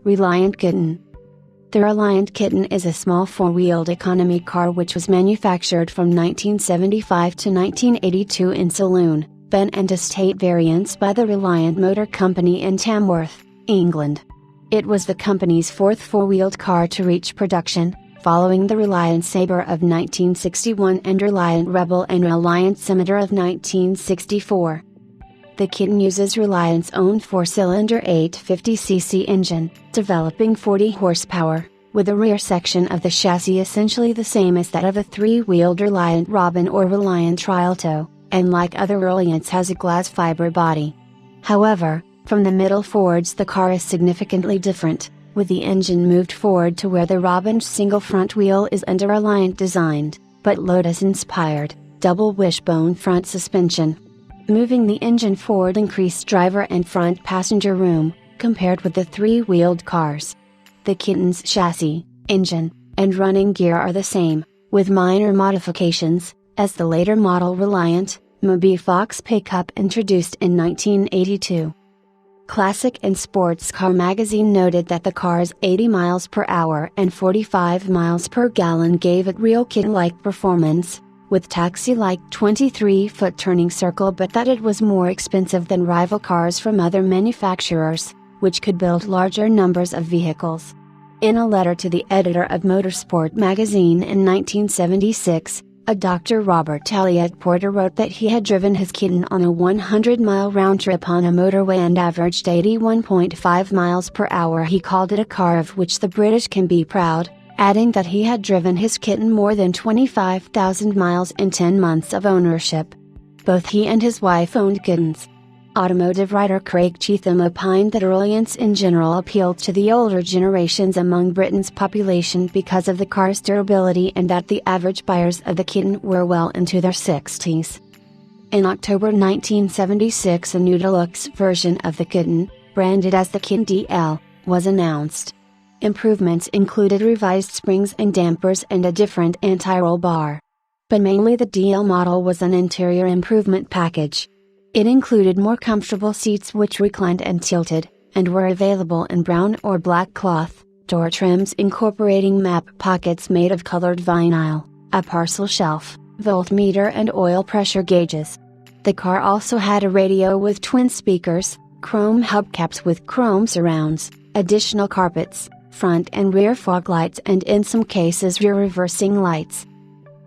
Reliant Kitten. The Reliant Kitten is a small four-wheeled economy car which was manufactured from 1975 to 1982 in saloon, van and estate variants by the Reliant Motor Company in Tamworth, England. It was the company's fourth four-wheeled car to reach production, following the Reliant Sabre of 1961 and Reliant Rebel and Reliant Scimitar of 1964. The Kitten uses Reliant's own 4-cylinder 850cc engine, developing 40 horsepower, with a rear section of the chassis essentially the same as that of a three-wheeled Reliant Robin or Reliant Trialto, and like other Reliants has a glass fiber body. However, from the middle forwards the car is significantly different, with the engine moved forward to where the Robin's single front wheel is under Reliant designed, but Lotus-inspired, double wishbone front suspension. Moving the engine forward increased driver and front passenger room, compared with the three-wheeled cars. The Kitten's chassis, engine, and running gear are the same, with minor modifications, as the later model Reliant Mobi Fox pickup introduced in 1982. Classic and Sports Car magazine noted that the car's 80 miles per hour and 45 miles per gallon gave it real kitten-like performance, with taxi-like 23-foot turning circle, but that it was more expensive than rival cars from other manufacturers, which could build larger numbers of vehicles. In a letter to the editor of Motorsport magazine in 1976, a Dr. Robert Elliott Porter wrote that he had driven his Kitten on a 100-mile round trip on a motorway and averaged 81.5 miles per hour. He called it a car of which the British can be proud, adding that he had driven his Kitten more than 25,000 miles in 10 months of ownership. Both he and his wife owned kittens. Automotive writer Craig Cheetham opined that Reliants in general appealed to the older generations among Britain's population because of the car's durability and that the average buyers of the Kitten were well into their 60s. In October 1976 a new deluxe version of the Kitten, branded as the Kitten DL, was announced. Improvements included revised springs and dampers and a different anti-roll bar. But mainly the DL model was an interior improvement package. It included more comfortable seats which reclined and tilted, and were available in brown or black cloth, door trims incorporating map pockets made of colored vinyl, a parcel shelf, voltmeter and oil pressure gauges. The car also had a radio with twin speakers, chrome hubcaps with chrome surrounds, additional carpets, front and rear fog lights and in some cases rear reversing lights.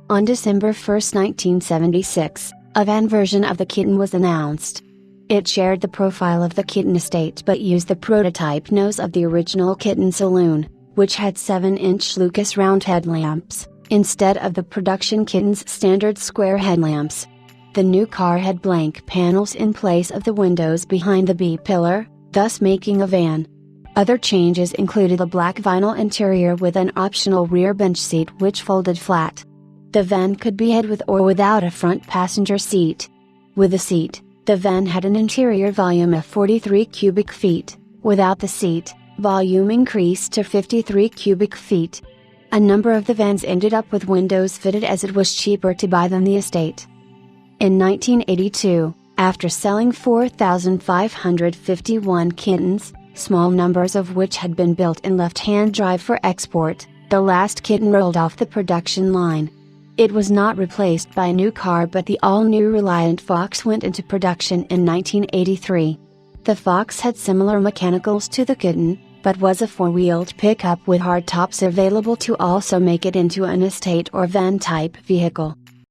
On December 1, 1976, a van version of the Kitten was announced. It shared the profile of the Kitten estate but used the prototype nose of the original Kitten saloon, which had 7-inch Lucas round headlamps, instead of the production Kitten's standard square headlamps. The new car had blank panels in place of the windows behind the B-pillar, thus making a van. Other changes included a black vinyl interior with an optional rear bench seat which folded flat. The van could be had with or without a front passenger seat. With the seat, the van had an interior volume of 43 cubic feet, without the seat, volume increased to 53 cubic feet. A number of the vans ended up with windows fitted as it was cheaper to buy than the estate. In 1982, after selling 4,551 kittens, small numbers of which had been built in left-hand drive for export, the last Kitten rolled off the production line. It was not replaced by a new car but the all-new Reliant Fox went into production in 1983. The Fox had similar mechanicals to the Kitten, but was a four-wheeled pickup with hardtops available to also make it into an estate or van-type vehicle.